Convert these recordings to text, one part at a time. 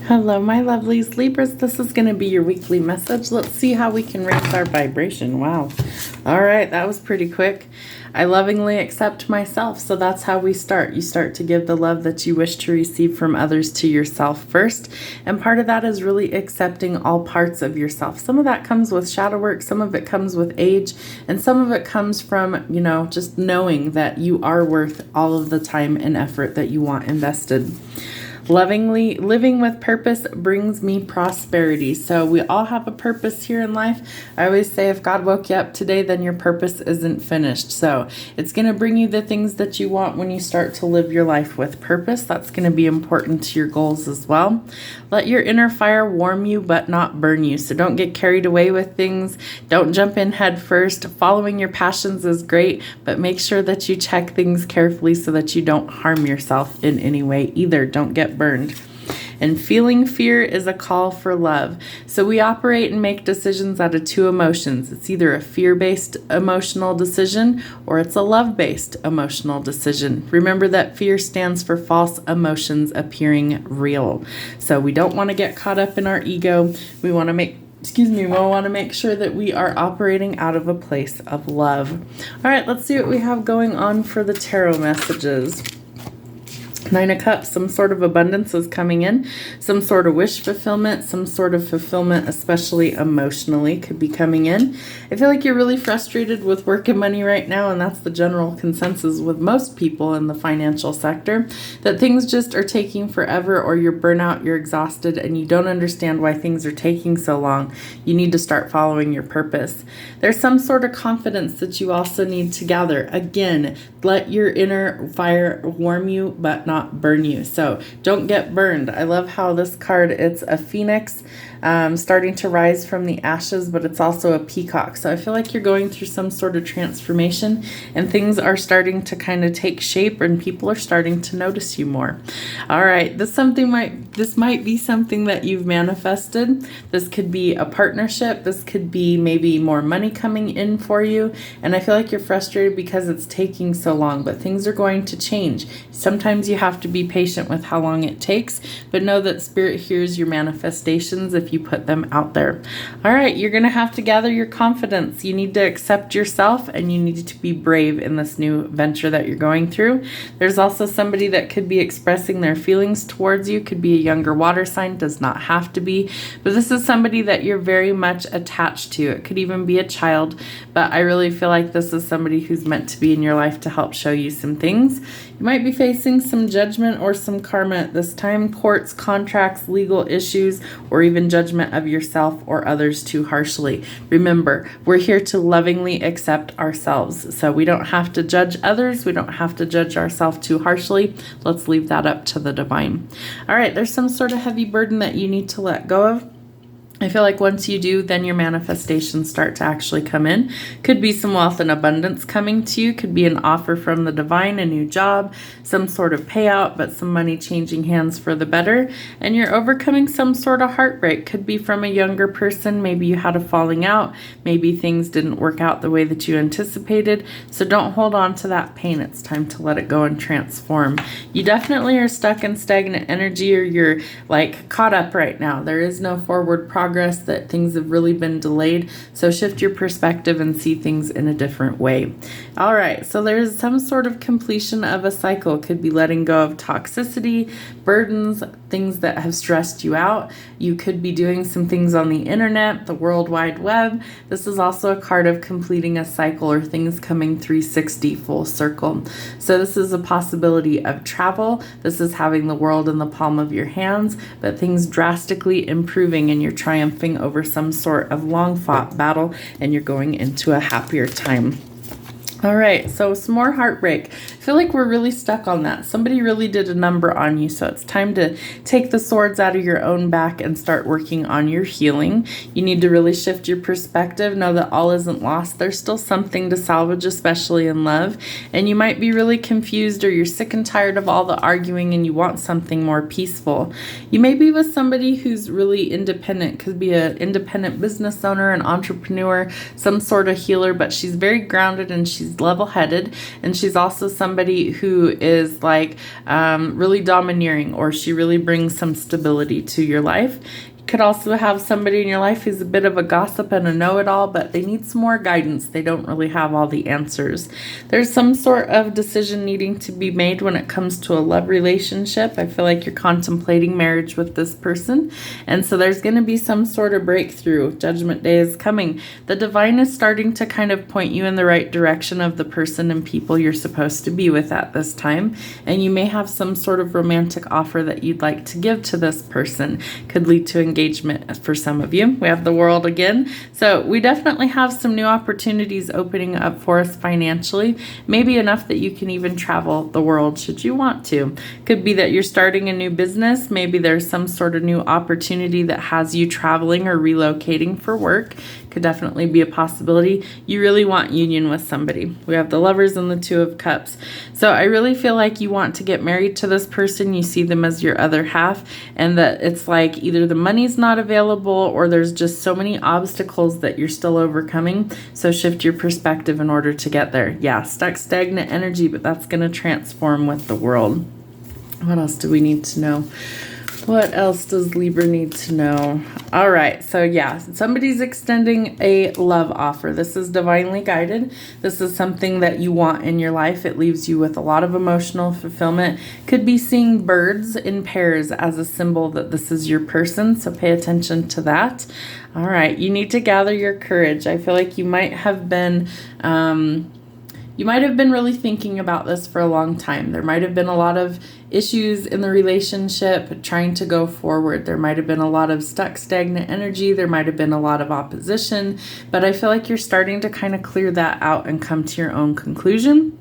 Hello, my lovelies. Libras, this is going to be your weekly message. Let's see how we can raise our vibration. Wow. All right, that was pretty quick. I lovingly accept myself. So that's how we start. You start to give the love that you wish to receive from others to yourself first. And part of that is really accepting all parts of yourself. Some of that comes with shadow work. Some of it comes with age. And some of it comes from, just knowing that you are worth all of the time and effort that you want invested. Lovingly living with purpose brings me prosperity. So we all have a purpose here in life. I always say if God woke you up today, then your purpose isn't finished. So it's going to bring you the things that you want when you start to live your life with purpose. That's going to be important to your goals as well. Let your inner fire warm you but not burn you. So don't get carried away with things. Don't jump in head first. Following your passions is great, but make sure that you check things carefully so that you don't harm yourself in any way either. Don't get burned. And feeling fear is a call for love. So we operate and make decisions out of two emotions. It's either a fear-based emotional decision or it's a love-based emotional decision. Remember that fear stands for false emotions appearing real. So we don't want to get caught up in our ego. We want to make sure that we are operating out of a place of love. All right, let's see what we have going on for the tarot messages. 9 of Cups, some sort of abundance is coming in, some sort of wish fulfillment, some sort of fulfillment, especially emotionally, could be coming in. I feel like you're really frustrated with work and money right now, and that's the general consensus with most people in the financial sector, that things just are taking forever, or you're burnout, you're exhausted, and you don't understand why things are taking so long. You need to start following your purpose. There's some sort of confidence that you also need to gather. Again, let your inner fire warm you, but not burn you. So don't get burned. I love how this card, it's a phoenix starting to rise from the ashes, but it's also a peacock. So I feel like you're going through some sort of transformation and things are starting to kind of take shape and people are starting to notice you more. All right, this might be something that you've manifested. This could be a partnership. This could be maybe more money coming in for you. And I feel like you're frustrated because it's taking so long, but things are going to change. Sometimes you have to be patient with how long it takes, but know that Spirit hears your manifestations if you put them out there. All right, you're going to have to gather your confidence. You need to accept yourself and you need to be brave in this new venture that you're going through. There's also somebody that could be expressing their feelings towards you. Could be a younger water sign, does not have to be, but this is somebody that you're very much attached to. It could even be a child, but I really feel like this is somebody who's meant to be in your life to help show you some things. You might be facing some judgment or some karma at this time, courts, contracts, legal issues, or even judgment of yourself or others too harshly. Remember, we're here to lovingly accept ourselves. So we don't have to judge others. We don't have to judge ourselves too harshly. Let's leave that up to the divine. All right, there's some sort of heavy burden that you need to let go of. I feel like once you do, then your manifestations start to actually come in. Could be some wealth and abundance coming to you. Could be an offer from the divine, a new job, some sort of payout, but some money changing hands for the better. And you're overcoming some sort of heartbreak. Could be from a younger person. Maybe you had a falling out. Maybe things didn't work out the way that you anticipated. So don't hold on to that pain. It's time to let it go and transform. You definitely are stuck in stagnant energy, or you're like caught up right now. There is no forward progress, that things have really been delayed. So shift your perspective and see things in a different way. All right, so there's some sort of completion of a cycle. Could be letting go of toxicity, burdens, things that have stressed you out. You could be doing some things on the internet, the World Wide Web. This is also a card of completing a cycle or things coming 360 full circle. So this is a possibility of travel. This is having the world in the palm of your hands, but things drastically improving and you're triumphing over some sort of long fought battle and you're going into a happier time. All right, so some more heartbreak. I feel like we're really stuck on that. Somebody really did a number on you, so it's time to take the swords out of your own back and start working on your healing. You need to really shift your perspective. Know that all isn't lost. There's still something to salvage, especially in love. And you might be really confused, or you're sick and tired of all the arguing and you want something more peaceful. You may be with somebody who's really independent. Could be an independent business owner, an entrepreneur, some sort of healer, but she's very grounded and she's she's level-headed, and she's also somebody who is like really domineering, or she really brings some stability to your life. Could also have somebody in your life who's a bit of a gossip and a know-it-all, but they need some more guidance. They don't really have all the answers. There's some sort of decision needing to be made when it comes to a love relationship. I feel like you're contemplating marriage with this person, and so there's going to be some sort of breakthrough. Judgment Day is coming. The divine is starting to kind of point you in the right direction of the person and people you're supposed to be with at this time, and you may have some sort of romantic offer that you'd like to give to this person. Could lead to engagement for some of you. We have the World again. So we definitely have some new opportunities opening up for us financially, maybe enough that you can even travel the world should you want to. Could be that you're starting a new business. Maybe there's some sort of new opportunity that has you traveling or relocating for work. Could definitely be a possibility. You really want union with somebody. We have the Lovers and the Two of Cups. So I really feel like you want to get married to this person. You see them as your other half, and that it's like either the money's not available or there's just so many obstacles that you're still overcoming. So shift your perspective in order to get there. Yeah, stuck, stagnant energy, but that's going to transform with the World. What else do we need to know? What else does Libra need to know? All right, so yeah, somebody's extending a love offer. This is divinely guided. This is something that you want in your life. It leaves you with a lot of emotional fulfillment. Could be seeing birds in pairs as a symbol that this is your person, so pay attention to that. All right, you need to gather your courage. I feel like you might have been really thinking about this for a long time. There might have been a lot of issues in the relationship trying to go forward. There might have been a lot of stuck, stagnant energy. There might have been a lot of opposition, but I feel like you're starting to kind of clear that out and come to your own conclusion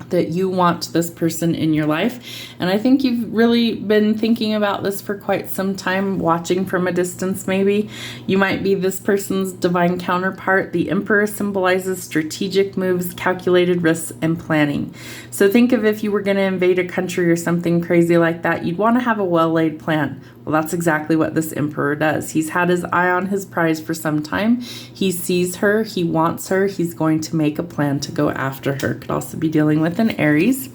that you want this person in your life. And I think you've really been thinking about this for quite some time, watching from a distance maybe. You might be this person's divine counterpart. The Emperor symbolizes strategic moves, calculated risks, and planning. So think of if you were going to invade a country or something crazy like that, you'd want to have a well-laid plan. Well, that's exactly what this Emperor does. He's had his eye on his prize for some time. He sees her. He wants her. He's going to make a plan to go after her. Could also be dealing with an Aries.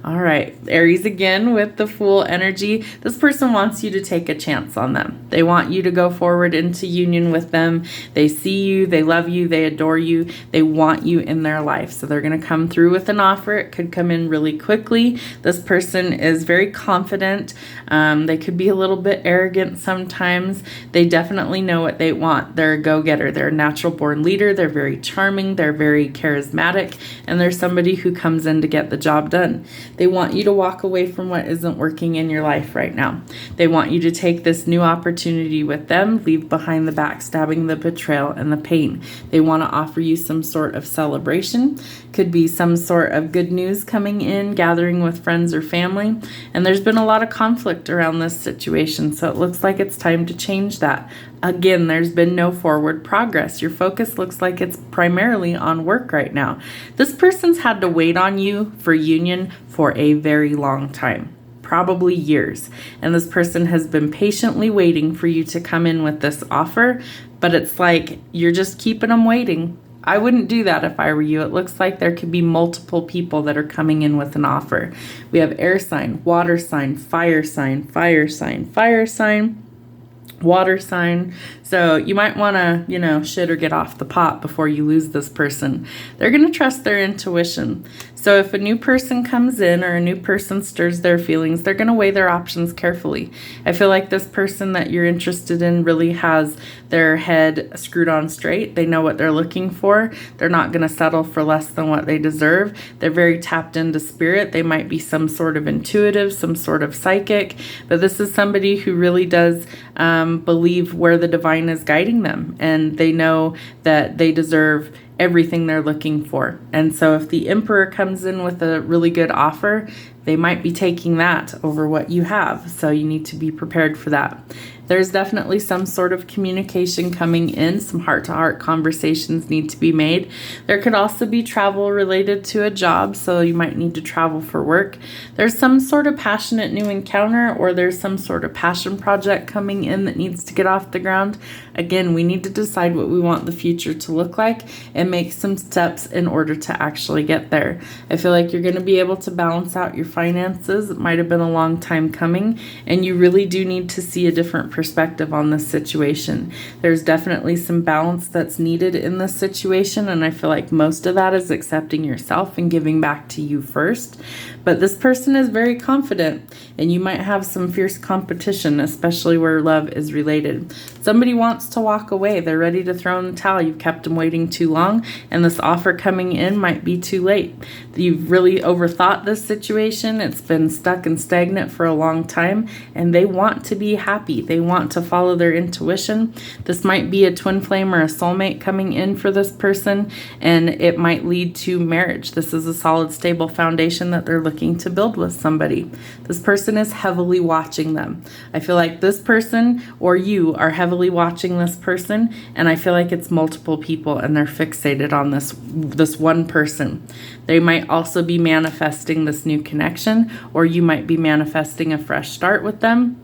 All right, Aries again with the Fool energy. This person wants you to take a chance on them. They want you to go forward into union with them. They see you, they love you, they adore you, they want you in their life. So they're going to come through with an offer. It could come in really quickly. This person is very confident. They could be a little bit arrogant sometimes. They definitely know what they want. They're a go-getter. They're a natural born leader. They're very charming. They're very charismatic. And they're somebody who comes in to get the job done. They want you to walk away from what isn't working in your life right now. They want you to take this new opportunity with them, leave behind the backstabbing, the betrayal, and the pain. They want to offer you some sort of celebration. Could be some sort of good news coming in, gathering with friends or family. And there's been a lot of conflict around this situation, so it looks like it's time to change that. Again, there's been no forward progress. Your focus looks like it's primarily on work right now. This person's had to wait on you for union for a very long time, probably years. And this person has been patiently waiting for you to come in with this offer, but it's like you're just keeping them waiting. I wouldn't do that if I were you. It looks like there could be multiple people that are coming in with an offer. We have air sign, water sign, fire sign, fire sign, fire sign, water sign. So you might want to, shit or get off the pot before you lose this person. They're going to trust their intuition. So if a new person comes in or a new person stirs their feelings, they're going to weigh their options carefully. I feel like this person that you're interested in really has their head screwed on straight. They know what they're looking for. They're not going to settle for less than what they deserve. They're very tapped into spirit. They might be some sort of intuitive, some sort of psychic, but this is somebody who really does believe where the divine is guiding them, and they know that they deserve everything they're looking for. And so if the Emperor comes in with a really good offer, they might be taking that over what you have. So you need to be prepared for that. There's definitely some sort of communication coming in. Some heart-to-heart conversations need to be made. There could also be travel related to a job, so you might need to travel for work. There's some sort of passionate new encounter, or there's some sort of passion project coming in that needs to get off the ground. Again, we need to decide what we want the future to look like and make some steps in order to actually get there. I feel like you're going to be able to balance out your finances. It might have been a long time coming, and you really do need to see a different perspective on this situation. There's definitely some balance that's needed in this situation, and I feel like most of that is accepting yourself and giving back to you first. But this person is very confident, and you might have some fierce competition, especially where love is related. Somebody wants to walk away. They're ready to throw in the towel. You've kept them waiting too long, and this offer coming in might be too late. You've really overthought this situation. It's been stuck and stagnant for a long time, and they want to be happy. They want to follow their intuition. This might be a twin flame or a soulmate coming in for this person, and it might lead to marriage. This is a solid, stable foundation that they're looking to build with somebody. This person is heavily watching them. I feel like this person or you are heavily watching this person, and I feel like it's multiple people, and they're fixated on this one person. They might also be manifesting this new connection, or you might be manifesting a fresh start with them.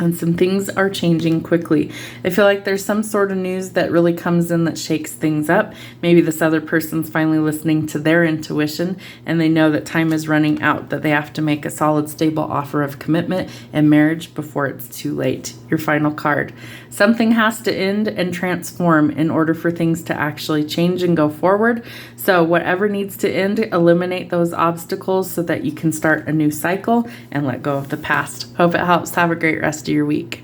And some things are changing quickly. I feel like there's some sort of news that really comes in that shakes things up. Maybe this other person's finally listening to their intuition, and they know that time is running out, that they have to make a solid, stable offer of commitment and marriage before it's too late. Your final card. Something has to end and transform in order for things to actually change and go forward. So whatever needs to end, eliminate those obstacles so that you can start a new cycle and let go of the past. Hope it helps. Have a great rest of your week.